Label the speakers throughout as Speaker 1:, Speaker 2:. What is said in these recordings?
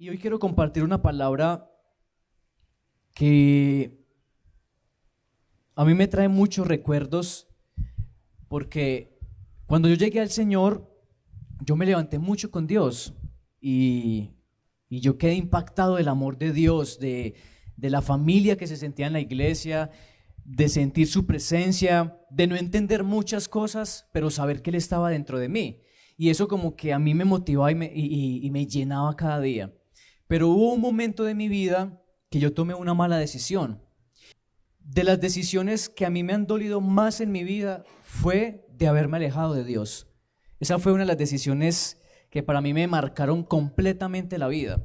Speaker 1: Y hoy quiero compartir una palabra que a mí me trae muchos recuerdos, porque cuando yo llegué al Señor, yo me levanté mucho con Dios y, y yo quedé impactado del amor de Dios, de la familia que se sentía en la iglesia, de sentir su presencia, de no entender muchas cosas, pero saber que Él estaba dentro de mí. Y eso como que a mí me motivaba y me llenaba cada día. Pero hubo un momento de mi vida que yo tomé una mala decisión. De las decisiones que a mí me han dolido más en mi vida fue de haberme alejado de Dios. Esa fue una de las decisiones que para mí me marcaron completamente la vida.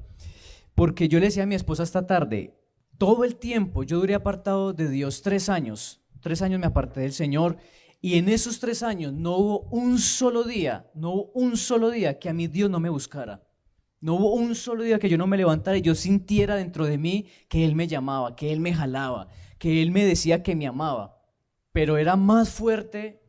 Speaker 1: Porque yo le decía a mi esposa esta tarde, todo el tiempo yo duré apartado de Dios 3 años. 3 años me aparté del Señor y en esos 3 años no hubo un solo día que a mí Dios no me buscara. No hubo un solo día que yo no me levantara y yo sintiera dentro de mí que Él me llamaba, que Él me jalaba, que Él me decía que me amaba. Pero era más fuerte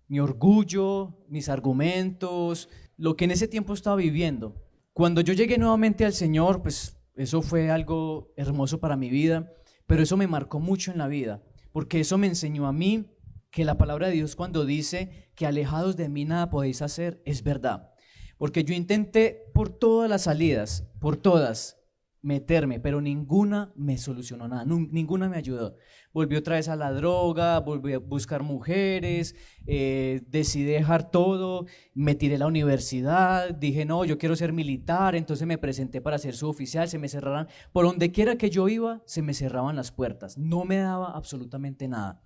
Speaker 1: mi orgullo, mis argumentos, lo que en ese tiempo estaba viviendo. Cuando yo llegué nuevamente al Señor, pues eso fue algo hermoso para mi vida, pero eso me marcó mucho en la vida, porque eso me enseñó a mí que la palabra de Dios cuando dice que alejados de mí nada podéis hacer, es verdad. Porque yo intenté por todas las salidas, por todas, meterme, pero ninguna me solucionó nada, ninguna me ayudó. Volví otra vez a la droga, volví a buscar mujeres, decidí dejar todo, me tiré a la universidad, dije no, yo quiero ser militar, entonces me presenté para ser suboficial, se me cerraron, por donde quiera que yo iba, se me cerraban las puertas, no me daba absolutamente nada.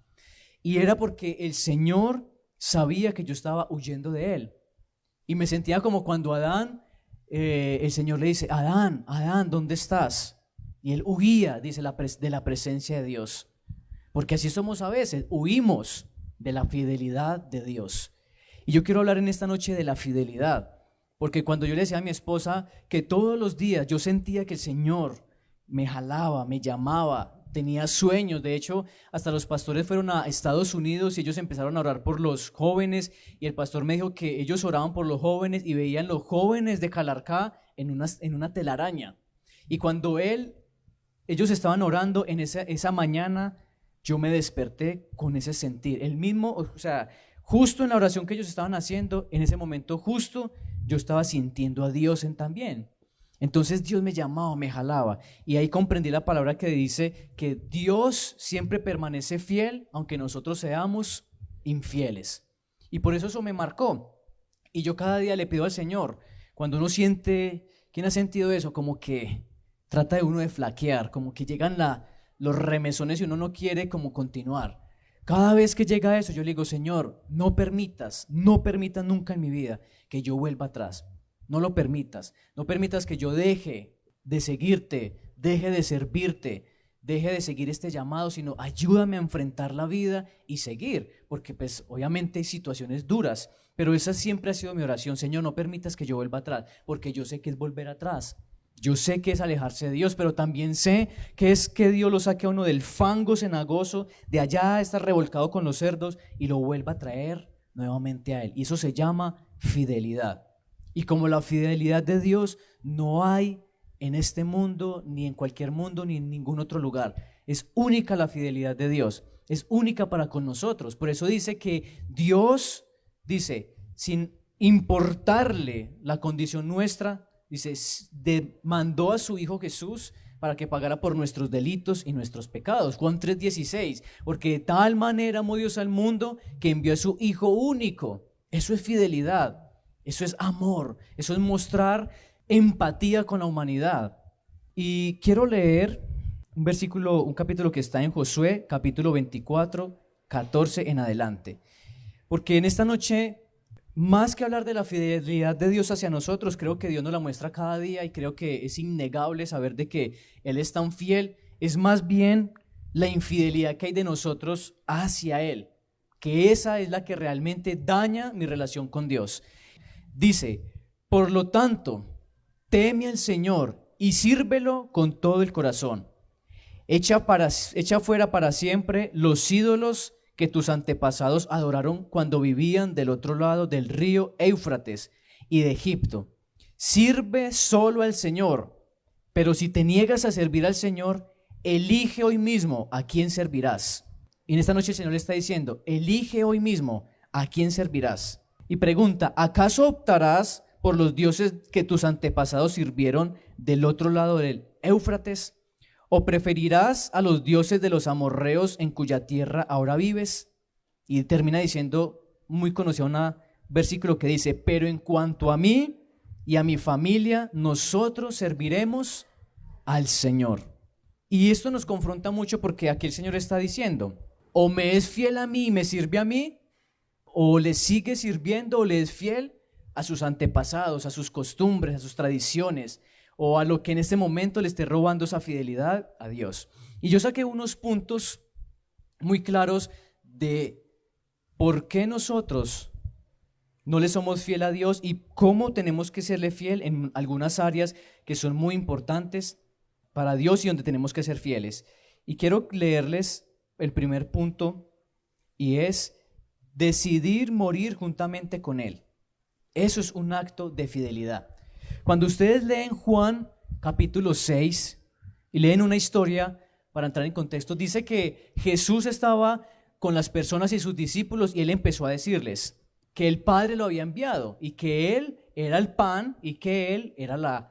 Speaker 1: Y era porque el Señor sabía que yo estaba huyendo de Él. Y me sentía como cuando Adán, el Señor le dice, Adán, Adán, ¿dónde estás? Y él huía, dice, de la presencia de Dios. Porque así somos a veces, huimos de la fidelidad de Dios. Y yo quiero hablar en esta noche de la fidelidad. Porque cuando yo le decía a mi esposa que todos los días yo sentía que el Señor me jalaba, me llamaba, tenía sueños. De hecho, hasta los pastores fueron a Estados Unidos y ellos empezaron a orar por los jóvenes y el pastor me dijo que ellos oraban por los jóvenes y veían los jóvenes de Calarcá en una telaraña. Y cuando ellos estaban orando en esa mañana, yo me desperté con ese sentir. El mismo, o sea, justo en la oración que ellos estaban haciendo, en ese momento justo, yo estaba sintiendo a Dios también. Entonces Dios me llamaba, me jalaba y ahí comprendí la palabra que dice que Dios siempre permanece fiel aunque nosotros seamos infieles. Y por eso me marcó. Y yo cada día le pido al Señor, cuando uno siente, ¿quién ha sentido eso? Como que trata de uno de flaquear, como que llegan los remesones y uno no quiere como continuar. Cada vez que llega eso yo le digo, Señor, no permitas nunca en mi vida que yo vuelva atrás. No lo permitas, no permitas que yo deje de seguirte, deje de servirte, deje de seguir este llamado, sino ayúdame a enfrentar la vida y seguir, porque pues obviamente hay situaciones duras, pero esa siempre ha sido mi oración, Señor, no permitas que yo vuelva atrás, porque yo sé que es volver atrás, yo sé que es alejarse de Dios, pero también sé que es que Dios lo saque a uno del fango cenagoso, de allá estar revolcado con los cerdos y lo vuelva a traer nuevamente a Él, y eso se llama fidelidad. Y como la fidelidad de Dios no hay en este mundo, ni en cualquier mundo, ni en ningún otro lugar. Es única la fidelidad de Dios, es única para con nosotros. Por eso dice que Dios, dice, sin importarle la condición nuestra, dice, mandó a su Hijo Jesús para que pagara por nuestros delitos y nuestros pecados. Juan 3:16, porque de tal manera amó Dios al mundo que envió a su Hijo único. Eso es fidelidad. Eso es amor, eso es mostrar empatía con la humanidad. Y quiero leer un capítulo que está en Josué, capítulo 24, 14 en adelante. Porque en esta noche, más que hablar de la fidelidad de Dios hacia nosotros, creo que Dios nos la muestra cada día y creo que es innegable saber de que Él es tan fiel. Es más bien la infidelidad que hay de nosotros hacia Él, que esa es la que realmente daña mi relación con Dios. Dice, por lo tanto, teme al Señor y sírvelo con todo el corazón. Echa fuera para siempre los ídolos que tus antepasados adoraron cuando vivían del otro lado del río Éufrates y de Egipto. Sirve solo al Señor Pero si te niegas a servir al Señor, elige hoy mismo a quién servirás. Y en esta noche el Señor le está diciendo, elige hoy mismo a quién servirás. Y pregunta, ¿acaso optarás por los dioses que tus antepasados sirvieron del otro lado del Éufrates? ¿O preferirás a los dioses de los amorreos en cuya tierra ahora vives? Y termina diciendo, muy conocido un versículo que dice, pero en cuanto a mí y a mi familia, nosotros serviremos al Señor. Y esto nos confronta mucho porque aquí el Señor está diciendo, o me es fiel a mí y me sirve a mí, o le sigue sirviendo o le es fiel a sus antepasados, a sus costumbres, a sus tradiciones, o a lo que en este momento le esté robando esa fidelidad a Dios. Y yo saqué unos puntos muy claros de por qué nosotros no le somos fiel a Dios y cómo tenemos que serle fiel en algunas áreas que son muy importantes para Dios y donde tenemos que ser fieles. Y quiero leerles el primer punto y es decidir morir juntamente con Él. Eso es un acto de fidelidad. Cuando ustedes leen Juan capítulo 6 y leen una historia, para entrar en contexto, dice que Jesús estaba con las personas y sus discípulos y Él empezó a decirles que el Padre lo había enviado y que Él era el pan y que Él era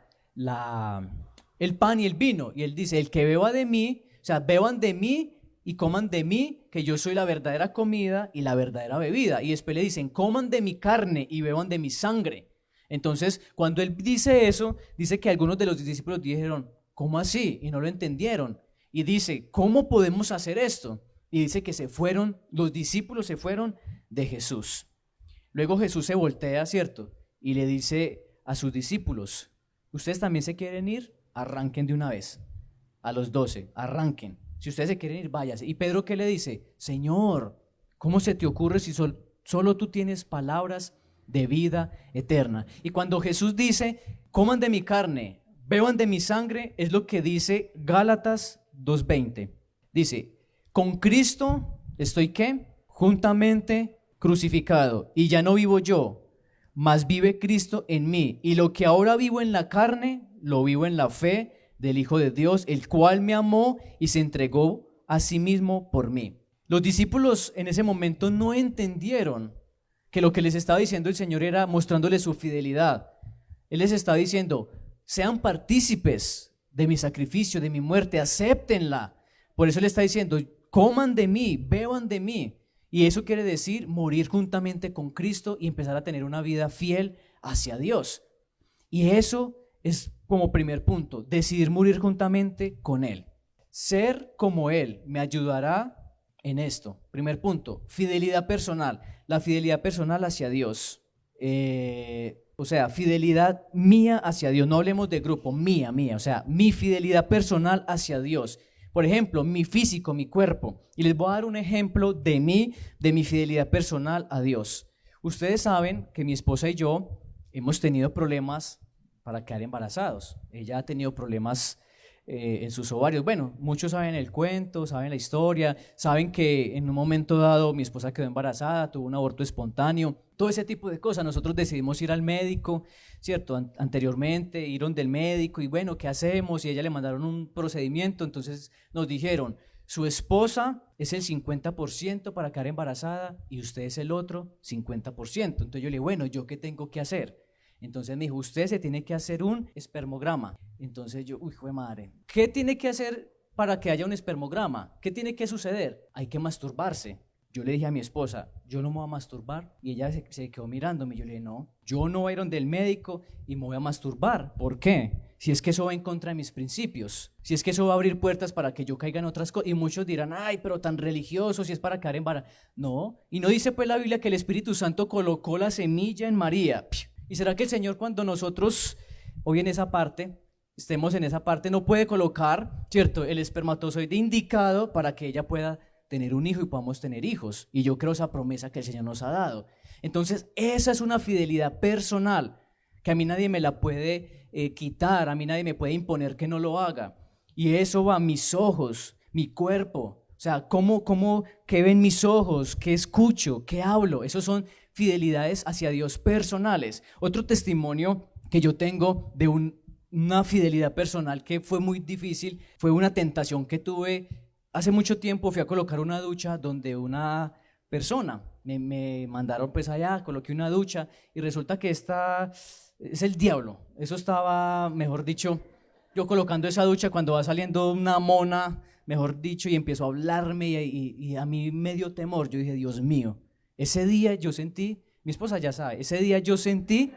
Speaker 1: el pan y el vino. Y Él dice, el que beba de mí, o sea, beban de mí y coman de mí, que yo soy la verdadera comida y la verdadera bebida. Y después le dicen, coman de mi carne y beban de mi sangre. Entonces, cuando Él dice eso, dice que algunos de los discípulos dijeron, ¿cómo así? Y no lo entendieron. Y dice, ¿cómo podemos hacer esto? Y dice que los discípulos se fueron de Jesús. Luego Jesús se voltea, ¿cierto? Y le dice a sus discípulos, ¿ustedes también se quieren ir? Arranquen de una vez. A los 12, arranquen. Si ustedes se quieren ir, váyanse. ¿Y Pedro qué le dice? Señor, ¿cómo se te ocurre si solo tú tienes palabras de vida eterna? Y cuando Jesús dice, coman de mi carne, beban de mi sangre, es lo que dice Gálatas 2:20. Dice, con Cristo estoy ¿qué? Juntamente crucificado. Y ya no vivo yo, mas vive Cristo en mí. Y lo que ahora vivo en la carne, lo vivo en la fe del Hijo de Dios, el cual me amó y se entregó a sí mismo por mí. Los discípulos en ese momento no entendieron que lo que les estaba diciendo el Señor era mostrándoles su fidelidad. Él les estaba diciendo, sean partícipes de mi sacrificio, de mi muerte, acéptenla. Por eso le está diciendo, coman de mí, beban de mí. Y eso quiere decir morir juntamente con Cristo y empezar a tener una vida fiel hacia Dios. Y eso es como primer punto, decidir morir juntamente con Él. Ser como Él me ayudará en esto. Primer punto, fidelidad personal. La fidelidad personal hacia Dios. O sea, fidelidad mía hacia Dios. No hablemos de grupo, mía. O sea, mi fidelidad personal hacia Dios. Por ejemplo, mi físico, mi cuerpo. Y les voy a dar un ejemplo de mi fidelidad personal a Dios. Ustedes saben que mi esposa y yo hemos tenido problemas para quedar embarazados. Ella ha tenido problemas en sus ovarios. Bueno, muchos saben el cuento, saben la historia, saben que en un momento dado mi esposa quedó embarazada, tuvo un aborto espontáneo, todo ese tipo de cosas. Nosotros decidimos ir al médico, ¿cierto? Anteriormente, ir donde el médico y bueno, ¿qué hacemos? Y a ella le mandaron un procedimiento, entonces nos dijeron, su esposa es el 50% para quedar embarazada y usted es el otro 50%. Entonces yo le dije, bueno, ¿yo qué tengo que hacer? Entonces me dijo, usted se tiene que hacer un espermograma. Entonces yo, uy, jue madre, ¿qué tiene que hacer para que haya un espermograma? ¿Qué tiene que suceder? Hay que masturbarse. Yo le dije a mi esposa, yo no me voy a masturbar. Y ella se quedó mirándome. Yo le dije, no, yo no voy a ir donde el médico y me voy a masturbar. ¿Por qué? Si es que eso va en contra de mis principios. Si es que eso va a abrir puertas para que yo caiga en otras cosas. Y muchos dirán, ay, pero tan religioso, si es para quedar embarazada. No, y no dice pues la Biblia que el Espíritu Santo colocó la semilla en María. ¿Y será que el Señor cuando nosotros, hoy en esa parte, estemos en esa parte, no puede colocar, ¿cierto?, el espermatozoide indicado para que ella pueda tener un hijo y podamos tener hijos? Y yo creo esa promesa que el Señor nos ha dado. Entonces, esa es una fidelidad personal que a mí nadie me la puede quitar, a mí nadie me puede imponer que no lo haga. Y eso va a mis ojos, mi cuerpo. O sea, ¿qué ven mis ojos? ¿Qué escucho? ¿Qué hablo? Esos son fidelidades hacia Dios personales. Otro testimonio que yo tengo de un una fidelidad personal que fue muy difícil, fue una tentación que tuve. Hace mucho tiempo fui a colocar una ducha donde una persona, me mandaron pues allá, coloqué una ducha y resulta que esta es el diablo. Eso estaba, mejor dicho, yo colocando esa ducha cuando va saliendo una mona, mejor dicho, y empezó a hablarme y a mí me dio temor. Yo dije, Dios mío, ese día yo sentí, mi esposa ya sabe, ese día yo sentí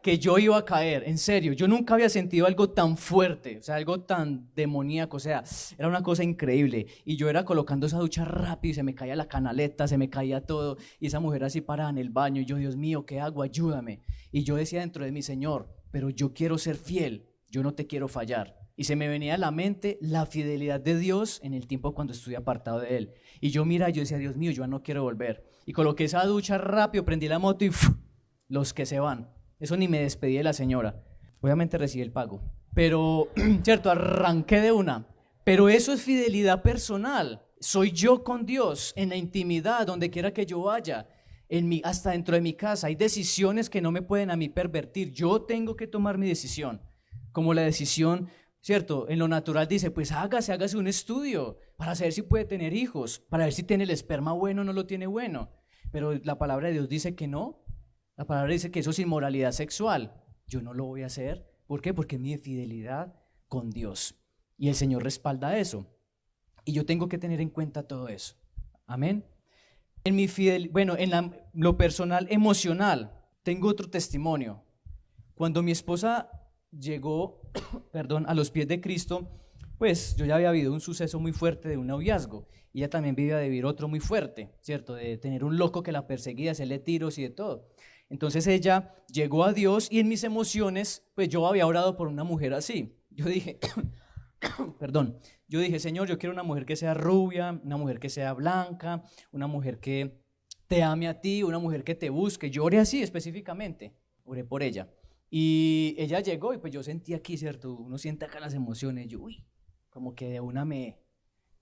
Speaker 1: que yo iba a caer, en serio. Yo nunca había sentido algo tan fuerte, o sea, algo tan demoníaco, o sea, era una cosa increíble. Y yo era colocando esa ducha rápido y se me caía la canaleta, se me caía todo. Y esa mujer así parada en el baño, y yo, Dios mío, ¿qué hago? Ayúdame. Y yo decía dentro de mí, Señor, pero yo quiero ser fiel, yo no te quiero fallar. Y se me venía a la mente la fidelidad de Dios en el tiempo cuando estuve apartado de Él. Y yo yo decía, Dios mío, yo no quiero volver. Y coloqué esa ducha rápido, prendí la moto y los que se van. Eso ni me despedí de la señora. Obviamente recibí el pago. Pero, cierto, arranqué de una. Pero eso es fidelidad personal. Soy yo con Dios, en la intimidad, donde quiera que yo vaya, hasta dentro de mi casa. Hay decisiones que no me pueden a mí pervertir. Yo tengo que tomar mi decisión. Como la decisión, cierto, en lo natural dice, pues hágase un estudio para saber si puede tener hijos, para ver si tiene el esperma bueno o no lo tiene bueno. Pero la palabra de Dios dice que no. La palabra dice que eso es inmoralidad sexual. Yo no lo voy a hacer. ¿Por qué? Porque es mi fidelidad con Dios. Y el Señor respalda eso. Y yo tengo que tener en cuenta todo eso. Amén. Lo personal, emocional, tengo otro testimonio. Cuando mi esposa llegó, a los pies de Cristo, pues yo ya había vivido un suceso muy fuerte de un noviazgo. Y ella también vivía de vivir otro muy fuerte, ¿cierto? De tener un loco que la perseguía, hacerle tiros y de todo. Entonces ella llegó a Dios y en mis emociones, pues yo había orado por una mujer así. Yo dije, Señor, yo quiero una mujer que sea rubia, una mujer que sea blanca, una mujer que te ame a ti, una mujer que te busque. Yo oré así específicamente, oré por ella. Y ella llegó y pues yo sentí aquí, ¿cierto? Uno siente acá las emociones, yo, como que de una me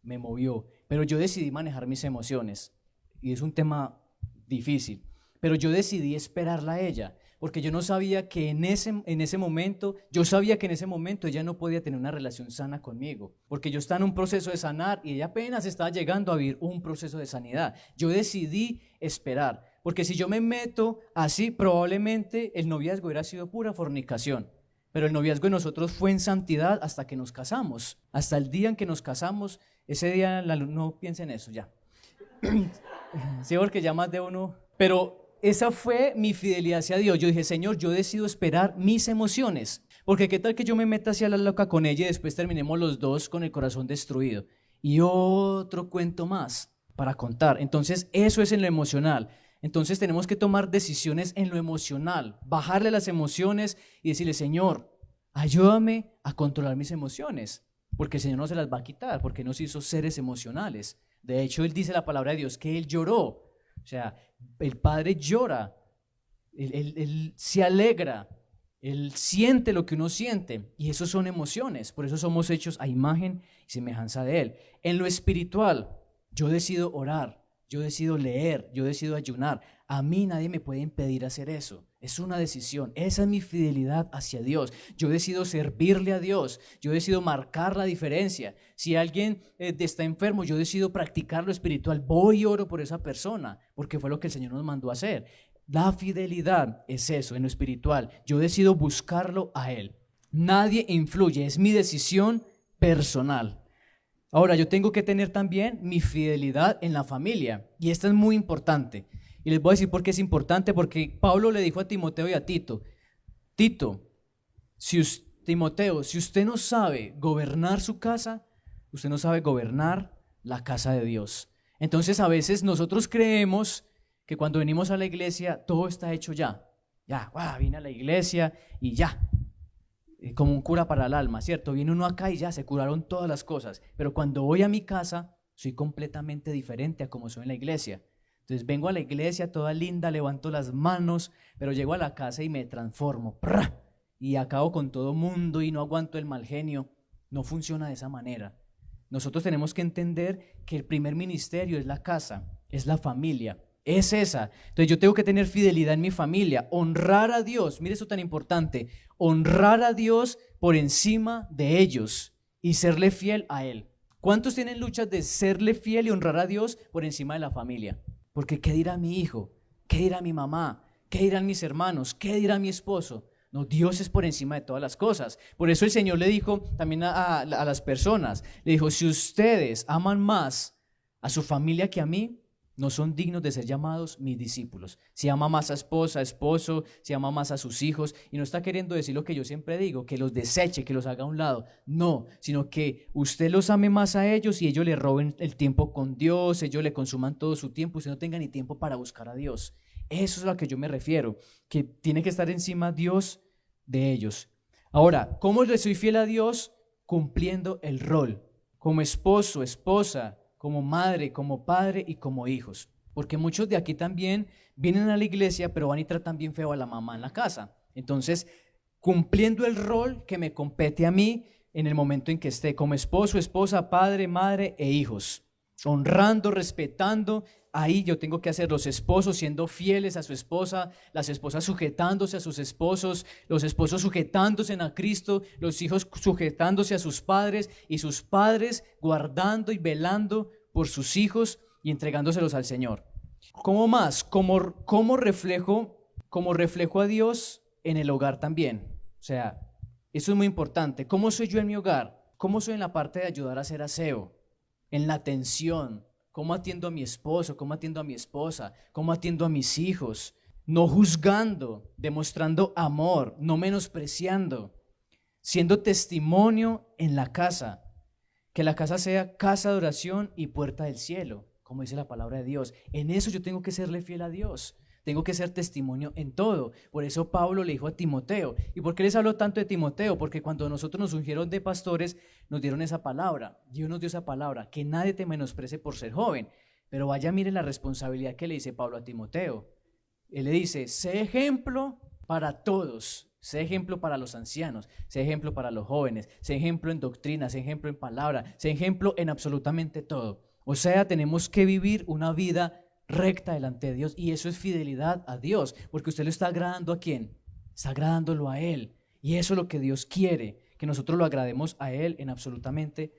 Speaker 1: movió. Pero yo decidí manejar mis emociones y es un tema difícil. Pero yo decidí esperarla a ella, porque yo no sabía que en ese momento ella no podía tener una relación sana conmigo, porque yo estaba en un proceso de sanar y ella apenas estaba llegando a vivir un proceso de sanidad. Yo decidí esperar, porque si yo me meto así, probablemente el noviazgo hubiera sido pura fornicación, pero el noviazgo de nosotros fue en santidad hasta que nos casamos, hasta el día en que nos casamos. Ese día no piensen en eso ya. Sí, porque ya más de uno, pero esa fue mi fidelidad hacia Dios. Yo dije, Señor, yo decido esperar mis emociones, porque qué tal que yo me meta hacia la loca con ella y después terminemos los dos con el corazón destruido. Y otro cuento más para contar. Entonces eso es en lo emocional. Entonces tenemos que tomar decisiones en lo emocional, bajarle las emociones y decirle, Señor, ayúdame a controlar mis emociones, porque el Señor no se las va a quitar, porque nos hizo seres emocionales. De hecho, Él dice la palabra de Dios que Él lloró. O sea, el Padre llora, él se alegra, Él siente lo que uno siente y eso son emociones, por eso somos hechos a imagen y semejanza de Él. En lo espiritual, yo decido orar, yo decido leer, yo decido ayunar. A mí nadie me puede impedir hacer eso. Es una decisión. Esa es mi fidelidad hacia Dios. Yo decido servirle a Dios. Yo decido marcar la diferencia. Si alguien está enfermo, yo decido practicar lo espiritual. Voy y oro por esa persona, porque fue lo que el Señor nos mandó a hacer. La fidelidad es eso, en lo espiritual. Yo decido buscarlo a Él. Nadie influye. Es mi decisión personal. Ahora, yo tengo que tener también mi fidelidad en la familia. Y esta es muy importante. Y les voy a decir por qué es importante, porque Pablo le dijo a Timoteo y a Tito, Timoteo, si usted no sabe gobernar su casa, usted no sabe gobernar la casa de Dios. Entonces a veces nosotros creemos que cuando venimos a la iglesia todo está hecho ya. Vine a la iglesia y ya, como un cura para el alma, ¿cierto? Viene uno acá y ya se curaron todas las cosas. Pero cuando voy a mi casa, soy completamente diferente a como soy en la iglesia. Entonces vengo a la iglesia toda linda, levanto las manos, pero llego a la casa y me transformo, y acabo con todo mundo y no aguanto el mal genio. No funciona de esa manera. Nosotros tenemos que entender que el primer ministerio es la casa, es la familia. es esa. Entonces yo tengo que tener fidelidad en mi familia, honrar a Dios, mire eso tan importante, honrar a Dios por encima de ellos y serle fiel a Él. ¿Cuántos tienen luchas de serle fiel y honrar a Dios por encima de la familia? Porque ¿qué dirá mi hijo? ¿Qué dirá mi mamá? ¿Qué dirán mis hermanos? ¿Qué dirá mi esposo? No, Dios es por encima de todas las cosas. Por eso el Señor le dijo también a las personas, le dijo, si ustedes aman más a su familia que a mí, no son dignos de ser llamados mis discípulos. Si ama más a esposa, esposo, si ama más a sus hijos, y no está queriendo decir lo que yo siempre digo, que los deseche, que los haga a un lado, no, sino que usted los ame más a ellos y ellos le roben el tiempo con Dios, ellos le consuman todo su tiempo, usted no tenga ni tiempo para buscar a Dios. Eso es a lo que yo me refiero, que tiene que estar encima Dios de ellos. Ahora, ¿cómo le soy fiel a Dios? Cumpliendo el rol, como esposo, esposa, como madre, como padre y como hijos. Porque muchos de aquí también vienen a la iglesia, pero van y tratan bien feo a la mamá en la casa. Entonces, cumpliendo el rol que me compete a mí en el momento en que esté, como esposo, esposa, padre, madre e hijos. Honrando, respetando, ahí yo tengo que hacer los esposos siendo fieles a su esposa, las esposas sujetándose a sus esposos, los esposos sujetándose a Cristo, los hijos sujetándose a sus padres y sus padres guardando y velando por sus hijos y entregándoselos al Señor. ¿Cómo más? Como reflejo a Dios en el hogar también. O sea, eso es muy importante. ¿Cómo soy yo en mi hogar? ¿Cómo soy en la parte de ayudar a hacer aseo? En la atención, cómo atiendo a mi esposo, cómo atiendo a mi esposa, cómo atiendo a mis hijos, no juzgando, demostrando amor, no menospreciando, siendo testimonio en la casa, que la casa sea casa de oración y puerta del cielo, como dice la palabra de Dios. En eso yo tengo que serle fiel a Dios. Tengo que ser testimonio en todo. Por eso Pablo le dijo a Timoteo. ¿Y por qué les habló tanto de Timoteo? Porque cuando nosotros nos ungieron de pastores, nos dieron esa palabra. Dios nos dio esa palabra, que nadie te menosprecie por ser joven. Pero vaya, mire la responsabilidad que le dice Pablo a Timoteo. Él le dice, sé ejemplo para todos. Sé ejemplo para los ancianos, sé ejemplo para los jóvenes, sé ejemplo en doctrina, sé ejemplo en palabra, sé ejemplo en absolutamente todo. O sea, tenemos que vivir una vida recta delante de Dios, y eso es fidelidad a Dios, porque usted lo está agradando ¿a quién? Está agradándolo a Él, y eso es lo que Dios quiere, que nosotros lo agrademos a Él en absolutamente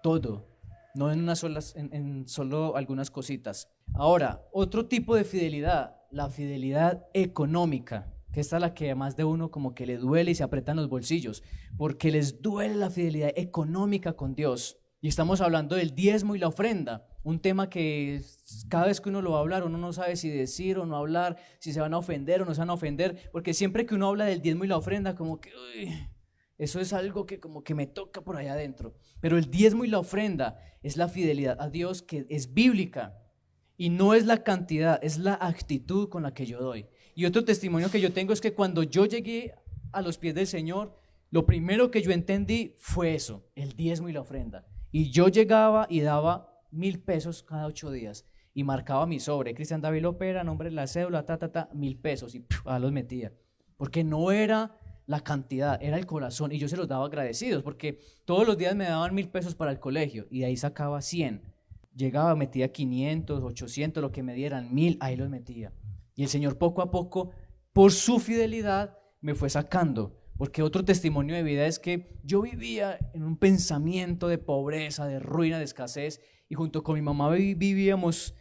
Speaker 1: todo, no en solo algunas cositas. Ahora, otro tipo de fidelidad, la fidelidad económica, que esta es la que a más de uno como que le duele y se apretan los bolsillos, porque les duele la fidelidad económica con Dios. Y estamos hablando del diezmo y la ofrenda, un tema que cada vez que uno lo va a hablar, uno no sabe si decir o no hablar, si se van a ofender o no se van a ofender, porque siempre que uno habla del diezmo y la ofrenda, como que, eso es algo que como que me toca por allá adentro. Pero el diezmo y la ofrenda es la fidelidad a Dios que es bíblica, y no es la cantidad, es la actitud con la que yo doy. Y otro testimonio que yo tengo es que cuando yo llegué a los pies del Señor, lo primero que yo entendí fue eso, el diezmo y la ofrenda. Y yo llegaba y daba 1,000 pesos cada 8 días y marcaba mi sobre, Cristian David Lopera, nombre de la cédula, 1,000 pesos, y los metía, porque no era la cantidad, era el corazón, y yo se los daba agradecidos, porque todos los días me daban 1,000 pesos para el colegio, y de ahí sacaba 100, llegaba, metía 500, 800, lo que me dieran, 1,000, ahí los metía, y el Señor poco a poco, por su fidelidad, me fue sacando. Porque otro testimonio de vida es que yo vivía en un pensamiento de pobreza, de ruina, de escasez, y junto con mi mamá vivíamos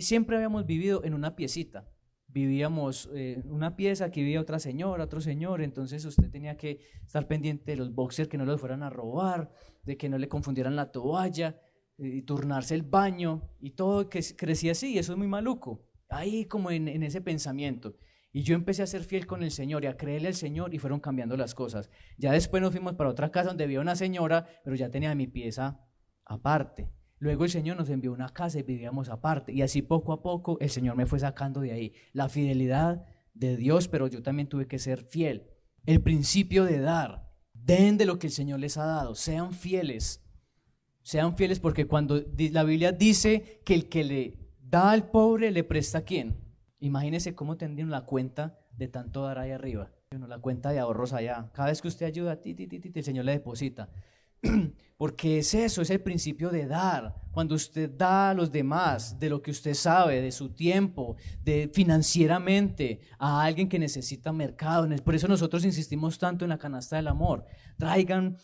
Speaker 1: siempre habíamos vivido en una piecita. Vivíamos en una pieza, aquí vivía otra señora, otro señor, entonces usted tenía que estar pendiente de los boxers, que no los fueran a robar, de que no le confundieran la toalla, y turnarse el baño, y todo que crecía así, y eso es muy maluco, ahí como en ese pensamiento. Y yo empecé a ser fiel con el Señor y a creerle al Señor, y fueron cambiando las cosas. Ya después nos fuimos para otra casa donde vivía una señora, pero ya tenía mi pieza aparte. Luego el Señor nos envió una casa y vivíamos aparte. Y así poco a poco el Señor me fue sacando de ahí. La fidelidad de Dios, pero yo también tuve que ser fiel. El principio de dar. Den de lo que el Señor les ha dado. Sean fieles. Sean fieles, porque cuando la Biblia dice que el que le da al pobre le presta ¿a quién? Imagínese cómo tendrían la cuenta de tanto dar ahí arriba, la cuenta de ahorros allá. Cada vez que usted ayuda, el Señor le deposita. Porque es eso, es el principio de dar. Cuando usted da a los demás de lo que usted sabe, de su tiempo, de financieramente a alguien que necesita mercado. Por eso nosotros insistimos tanto en la canasta del amor. Traigan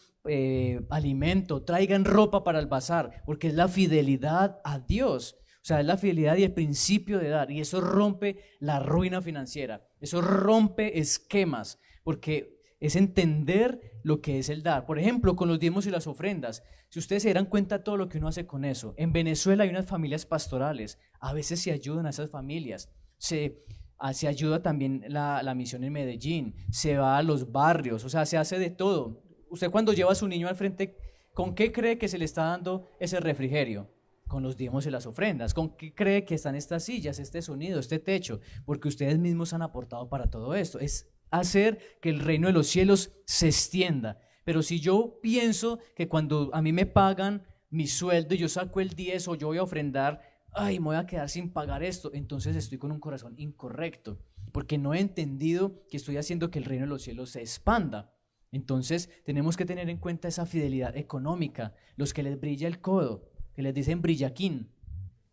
Speaker 1: alimento, traigan ropa para el bazar, porque es la fidelidad a Dios. O sea, es la fidelidad y el principio de dar. Y eso rompe la ruina financiera. Eso rompe esquemas, porque es entender lo que es el dar. Por ejemplo, con los diezmos y las ofrendas. Si ustedes se dieran cuenta de todo lo que uno hace con eso. En Venezuela hay unas familias pastorales. A veces se ayudan a esas familias. Se ayuda también la misión en Medellín. Se va a los barrios. O sea, se hace de todo. Usted cuando lleva a su niño al frente, ¿con qué cree que se le está dando ese refrigerio? Con los diezmos y las ofrendas. ¿Con qué cree que están estas sillas, este sonido, este techo? Porque ustedes mismos han aportado para todo esto. Es hacer que el reino de los cielos se extienda. Pero si yo pienso que cuando a mí me pagan mi sueldo y yo saco el 10 o yo voy a ofrendar, ay, me voy a quedar sin pagar esto, entonces estoy con un corazón incorrecto, porque no he entendido que estoy haciendo que el reino de los cielos se expanda. Entonces tenemos que tener en cuenta esa fidelidad económica. Los que les brilla el codo, que les dicen brillaquín,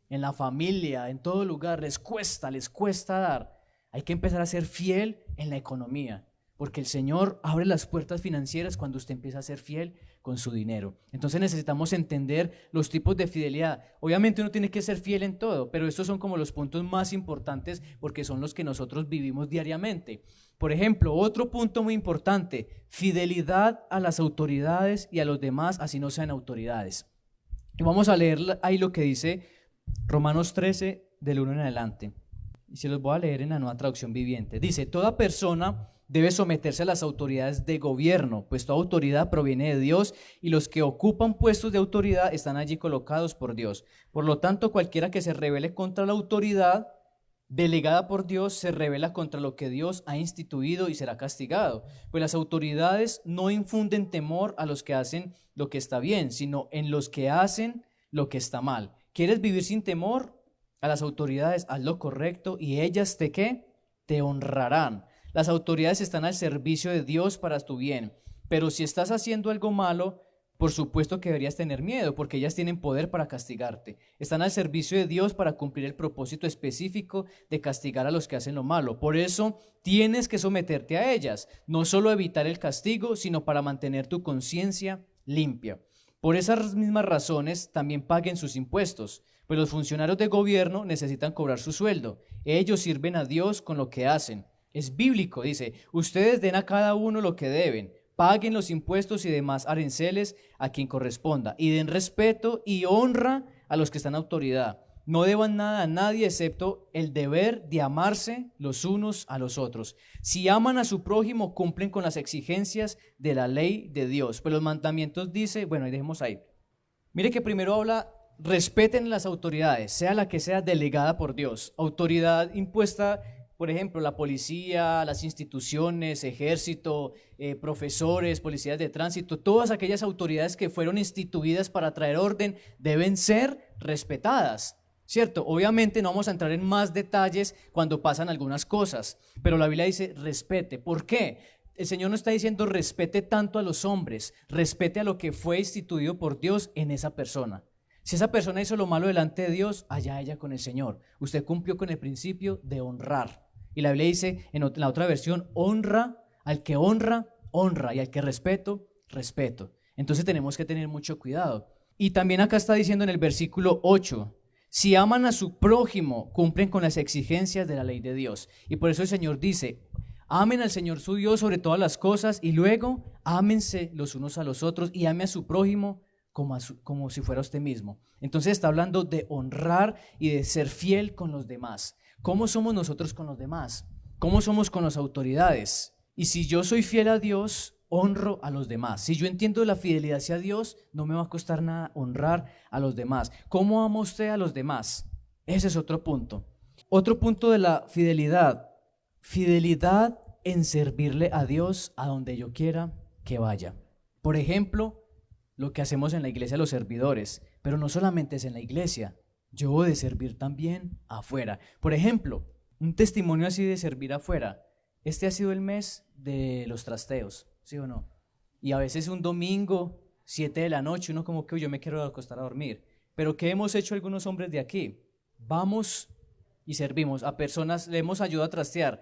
Speaker 1: en la familia, en todo lugar, les cuesta dar. Hay que empezar a ser fiel en la economía, porque el Señor abre las puertas financieras cuando usted empieza a ser fiel con su dinero. Entonces necesitamos entender los tipos de fidelidad. Obviamente uno tiene que ser fiel en todo, pero estos son como los puntos más importantes porque son los que nosotros vivimos diariamente. Por ejemplo, otro punto muy importante, fidelidad a las autoridades y a los demás, así no sean autoridades. Y vamos a leer ahí lo que dice Romanos 13, del 1 en adelante. Y se los voy a leer en la Nueva Traducción Viviente. Dice, toda persona debe someterse a las autoridades de gobierno, pues toda autoridad proviene de Dios y los que ocupan puestos de autoridad están allí colocados por Dios. Por lo tanto, cualquiera que se rebele contra la autoridad delegada por Dios se rebela contra lo que Dios ha instituido y será castigado. Pues las autoridades no infunden temor a los que hacen lo que está bien, sino en los que hacen lo que está mal. ¿Quieres vivir sin temor a las autoridades? Haz lo correcto y ellas ¿qué? Te honrarán. Las autoridades están al servicio de Dios para tu bien, pero si estás haciendo algo malo, por supuesto que deberías tener miedo, porque ellas tienen poder para castigarte. Están al servicio de Dios para cumplir el propósito específico de castigar a los que hacen lo malo. Por eso tienes que someterte a ellas, no solo evitar el castigo, sino para mantener tu conciencia limpia. Por esas mismas razones también paguen sus impuestos, pues los funcionarios de gobierno necesitan cobrar su sueldo. Ellos sirven a Dios con lo que hacen. Es bíblico, dice, ustedes den a cada uno lo que deben, paguen los impuestos y demás aranceles a quien corresponda, y den respeto y honra a los que están en autoridad. No deban nada a nadie excepto el deber de amarse los unos a los otros. Si aman a su prójimo, cumplen con las exigencias de la ley de Dios. Pues los mandamientos dice, bueno, y dejemos ahí. Mire que primero habla, respeten las autoridades, sea la que sea delegada por Dios. Autoridad impuesta, por ejemplo, la policía, las instituciones, ejército, profesores, policías de tránsito, todas aquellas autoridades que fueron instituidas para traer orden deben ser respetadas, ¿cierto? Obviamente no vamos a entrar en más detalles cuando pasan algunas cosas, pero la Biblia dice respete. ¿Por qué? El Señor no está diciendo respete tanto a los hombres, respete a lo que fue instituido por Dios en esa persona. Si esa persona hizo lo malo delante de Dios, allá ella con el Señor. Usted cumplió con el principio de honrar. Y la Biblia dice en la otra versión, honra al que honra, honra, y al que respeto, respeto. Entonces tenemos que tener mucho cuidado. Y también acá está diciendo en el versículo 8, si aman a su prójimo, cumplen con las exigencias de la ley de Dios. Y por eso el Señor dice, amen al Señor su Dios sobre todas las cosas y luego ámense los unos a los otros y ame a su prójimo como si fuera usted mismo. Entonces está hablando de honrar y de ser fiel con los demás. ¿Cómo somos nosotros con los demás? ¿Cómo somos con las autoridades? Y si yo soy fiel a Dios, honro a los demás. Si yo entiendo la fidelidad hacia Dios, no me va a costar nada honrar a los demás. ¿Cómo ama usted a los demás? Ese es otro punto. Otro punto de la fidelidad. Fidelidad en servirle a Dios a donde yo quiera que vaya. Por ejemplo, lo que hacemos en la iglesia los servidores, pero no solamente es en la iglesia. Yo voy de servir también afuera. Por ejemplo, un testimonio así de servir afuera. Este ha sido el mes de los trasteos, ¿sí o no? Y a veces un domingo 7 de la noche, uno como que "Uy, yo me quiero acostar a dormir". Pero ¿qué hemos hecho algunos hombres de aquí? Vamos y servimos a personas, le hemos ayudado a trastear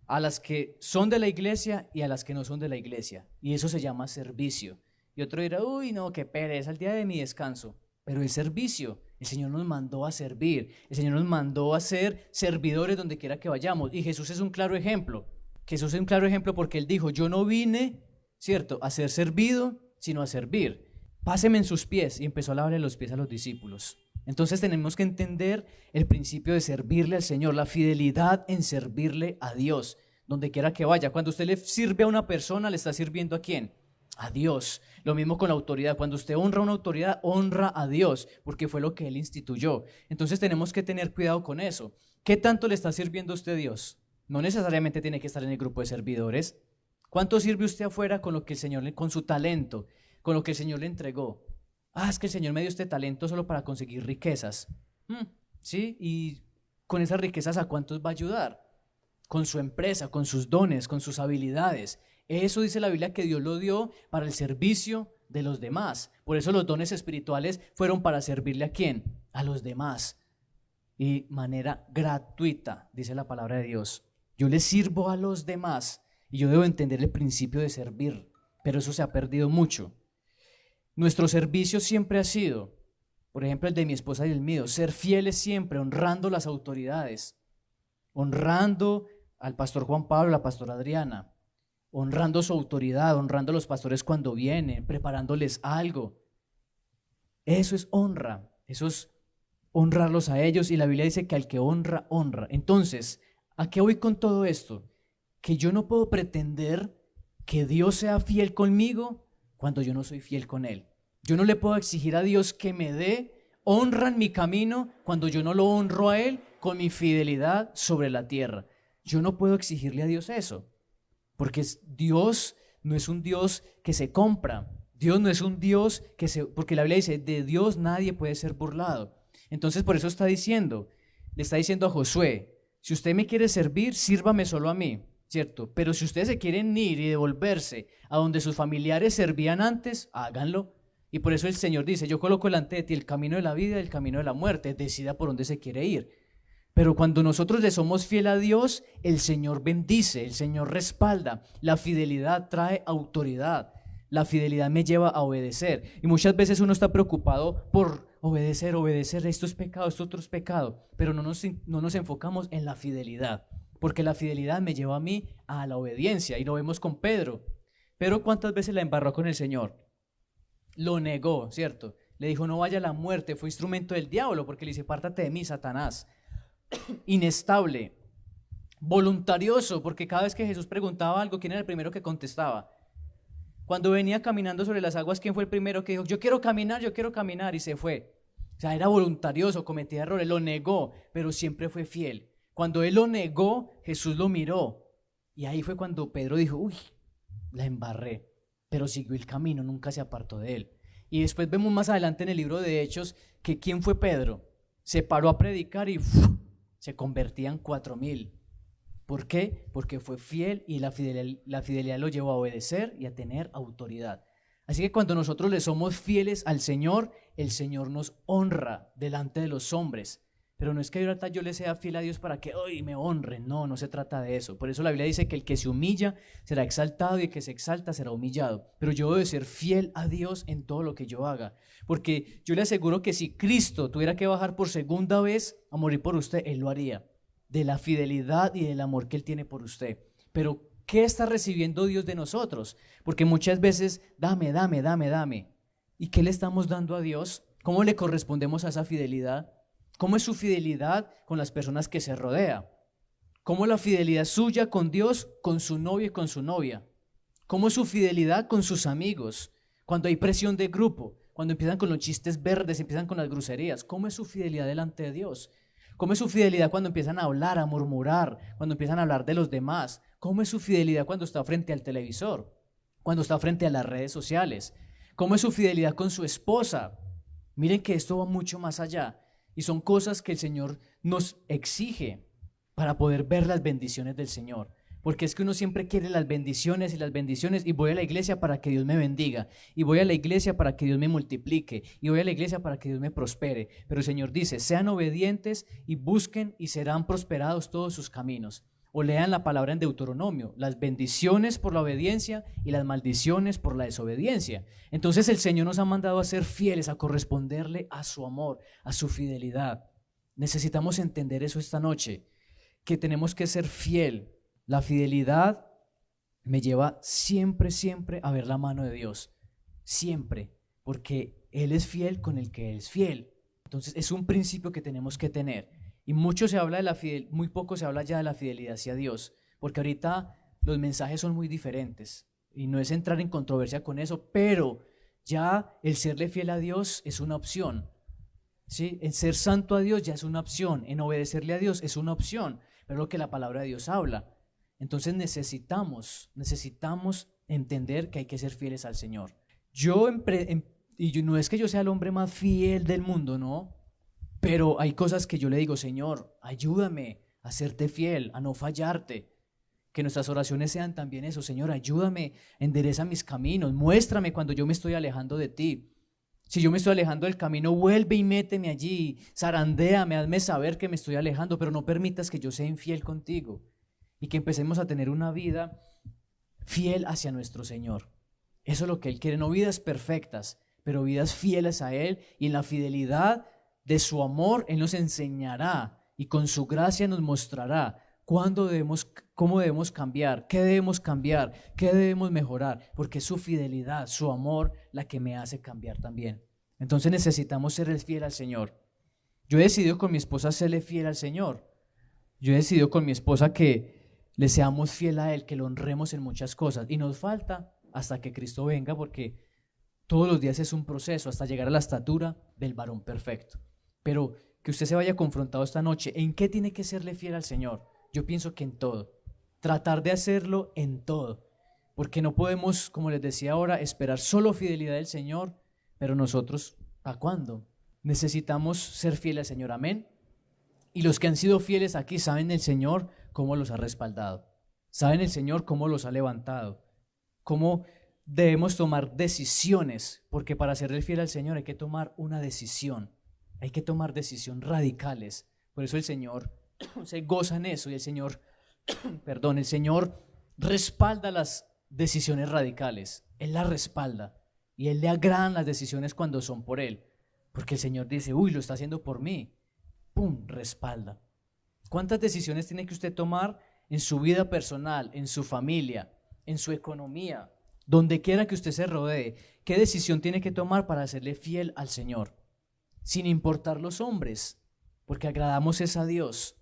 Speaker 1: a las que son de la iglesia y a las que no son de la iglesia. Y eso se llama servicio. Y otro dirá, uy, no, qué pereza, el día de mi descanso. Pero es servicio. El Señor nos mandó a servir. El Señor nos mandó a ser servidores donde quiera que vayamos. Y Jesús es un claro ejemplo. Jesús es un claro ejemplo porque Él dijo, yo no vine, ¿cierto?, a ser servido, sino a servir. Páseme en sus pies. Y empezó a lavarle los pies a los discípulos. Entonces tenemos que entender el principio de servirle al Señor, la fidelidad en servirle a Dios, donde quiera que vaya. Cuando usted le sirve a una persona, ¿le está sirviendo a quién? A Dios. Lo mismo con la autoridad. Cuando usted honra a una autoridad, honra a Dios, porque fue lo que Él instituyó. Entonces tenemos que tener cuidado con eso. ¿Qué tanto le está sirviendo a usted Dios? No necesariamente tiene que estar en el grupo de servidores. ¿Cuánto sirve usted afuera con lo que el Señor, con su talento, con lo que el Señor le entregó? Es que el Señor me dio este talento solo para conseguir riquezas. ¿Sí? Y con esas riquezas, ¿a cuántos va a ayudar? Con su empresa, con sus dones, con sus habilidades. Eso dice la Biblia que Dios lo dio para el servicio de los demás. Por eso los dones espirituales fueron para servirle ¿a quién? A los demás. Y manera gratuita, dice la palabra de Dios. Yo le sirvo a los demás y yo debo entender el principio de servir, pero eso se ha perdido mucho. Nuestro servicio siempre ha sido, por ejemplo, el de mi esposa y el mío, ser fieles siempre, honrando las autoridades, honrando al pastor Juan Pablo, a la pastora Adriana, honrando su autoridad, honrando a los pastores cuando vienen, preparándoles algo. Eso es honra, eso es honrarlos a ellos, y la Biblia dice que al que honra, honra. Entonces, ¿a qué voy con todo esto? Que yo no puedo pretender que Dios sea fiel conmigo cuando yo no soy fiel con Él. Yo no le puedo exigir a Dios que me dé honra en mi camino cuando yo no lo honro a Él con mi fidelidad sobre la tierra. Yo no puedo exigirle a Dios eso, porque Dios no es un Dios que se compra. Dios no es un Dios porque la Biblia dice, de Dios nadie puede ser burlado. Entonces por eso le está diciendo a Josué, si usted me quiere servir, sírvame solo a mí, ¿cierto? Pero si ustedes se quieren ir y devolverse a donde sus familiares servían antes, háganlo. Y por eso el Señor dice, yo coloco delante de ti el camino de la vida y el camino de la muerte, decida por dónde se quiere ir. Pero cuando nosotros le somos fiel a Dios, el Señor bendice, el Señor respalda. La fidelidad trae autoridad, la fidelidad me lleva a obedecer. Y muchas veces uno está preocupado por obedecer, esto es pecado, esto otro es pecado, pero no nos enfocamos en la fidelidad, porque la fidelidad me lleva a mí a la obediencia, y lo vemos con Pedro. Pero ¿cuántas veces la embarró con el Señor? Lo negó, ¿cierto? Le dijo, no vaya a la muerte, fue instrumento del diablo, porque le dice, pártate de mí, Satanás. Inestable, voluntarioso, porque cada vez que Jesús preguntaba algo, ¿quién era el primero que contestaba? Cuando venía caminando sobre las aguas, ¿quién fue el primero que dijo, yo quiero caminar, y se fue? O sea, era voluntarioso, cometía errores, lo negó, pero siempre fue fiel. Cuando él lo negó, Jesús lo miró, y ahí fue cuando Pedro dijo, uy, la embarré, pero siguió el camino, nunca se apartó de él. Y después vemos más adelante en el libro de Hechos que ¿quién fue Pedro? Se paró a predicar y se convertían 4,000. ¿Por qué? Porque fue fiel, y la fidelidad lo llevó a obedecer y a tener autoridad. Así que cuando nosotros le somos fieles al Señor, el Señor nos honra delante de los hombres. Pero no es que ahorita yo le sea fiel a Dios para que hoy me honren, no se trata de eso. Por eso la Biblia dice que el que se humilla será exaltado y el que se exalta será humillado. Pero yo debo de ser fiel a Dios en todo lo que yo haga, porque yo le aseguro que si Cristo tuviera que bajar por segunda vez a morir por usted, Él lo haría, de la fidelidad y del amor que Él tiene por usted. Pero ¿qué está recibiendo Dios de nosotros? Porque muchas veces, dame. ¿Y qué le estamos dando a Dios? ¿Cómo le correspondemos a esa fidelidad? ¿Cómo es su fidelidad con las personas que se rodea? ¿Cómo es la fidelidad suya con Dios, con su novio y con su novia? ¿Cómo es su fidelidad con sus amigos? Cuando hay presión de grupo, cuando empiezan con los chistes verdes, empiezan con las groserías. ¿Cómo es su fidelidad delante de Dios? ¿Cómo es su fidelidad cuando empiezan a hablar, a murmurar, cuando empiezan a hablar de los demás? ¿Cómo es su fidelidad cuando está frente al televisor, cuando está frente a las redes sociales? ¿Cómo es su fidelidad con su esposa? Miren que esto va mucho más allá. Y son cosas que el Señor nos exige para poder ver las bendiciones del Señor, Porque es que uno siempre quiere las bendiciones y las bendiciones, y voy a la iglesia para que Dios me bendiga, y voy a la iglesia para que Dios me multiplique, y voy a la iglesia para que Dios me prospere. Pero el Señor dice, sean obedientes y busquen y serán prosperados todos sus caminos. O lean la palabra en Deuteronomio, las bendiciones por la obediencia y las maldiciones por la desobediencia. Entonces el Señor nos ha mandado a ser fieles, a corresponderle a su amor, a su fidelidad. Necesitamos entender eso esta noche, que tenemos que ser fiel. La fidelidad me lleva siempre, siempre a ver la mano de Dios, siempre, porque Él es fiel con el que Él es fiel. Entonces es un principio que tenemos que tener, y mucho se habla de la muy poco se habla ya de la fidelidad hacia Dios, porque ahorita los mensajes son muy diferentes, y no es entrar en controversia con eso, pero ya el serle fiel a Dios es una opción, ¿sí? En ser santo a Dios ya es una opción, en obedecerle a Dios es una opción, pero es lo que la palabra de Dios habla. Entonces necesitamos entender que hay que ser fieles al Señor. Y no es que yo sea el hombre más fiel del mundo, no, pero hay cosas que yo le digo, Señor, ayúdame a serte fiel, a no fallarte. Que nuestras oraciones sean también eso, Señor, ayúdame, endereza mis caminos, muéstrame cuando yo me estoy alejando de ti. Si yo me estoy alejando del camino, vuelve y méteme allí, zarandéame, hazme saber que me estoy alejando, pero no permitas que yo sea infiel contigo. Y que empecemos a tener una vida fiel hacia nuestro Señor. Eso es lo que Él quiere, no vidas perfectas, pero vidas fieles a Él, y en la fidelidad de su amor Él nos enseñará y con su gracia nos mostrará cómo debemos cambiar, qué debemos mejorar, porque es su fidelidad, su amor la que me hace cambiar también. Entonces necesitamos ser fiel al Señor. Yo he decidido con mi esposa serle fiel al Señor. Yo he decidido con mi esposa que le seamos fiel a Él, que lo honremos en muchas cosas, y nos falta hasta que Cristo venga, porque todos los días es un proceso hasta llegar a la estatura del varón perfecto. Pero que usted se vaya confrontado esta noche, ¿en qué tiene que serle fiel al Señor? Yo pienso que en todo, tratar de hacerlo en todo, porque no podemos, como les decía ahora, esperar solo fidelidad del Señor, pero nosotros, ¿para cuándo? Necesitamos ser fieles al Señor, amén. Y los que han sido fieles aquí saben el Señor cómo los ha respaldado, saben el Señor cómo los ha levantado, cómo debemos tomar decisiones, porque para serle fiel al Señor hay que tomar una decisión, hay que tomar decisiones radicales. Por eso el Señor se goza en eso, y el Señor respalda las decisiones radicales, Él las respalda, y Él le agradan las decisiones cuando son por Él, porque el Señor dice, uy, lo está haciendo por mí, ¡pum!, respalda. ¿Cuántas decisiones tiene que usted tomar en su vida personal, en su familia, en su economía, donde quiera que usted se rodee? ¿Qué decisión tiene que tomar para serle fiel al Señor? Sin importar los hombres, porque agradamos es a Dios,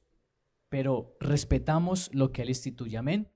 Speaker 1: pero respetamos lo que Él instituye, amén.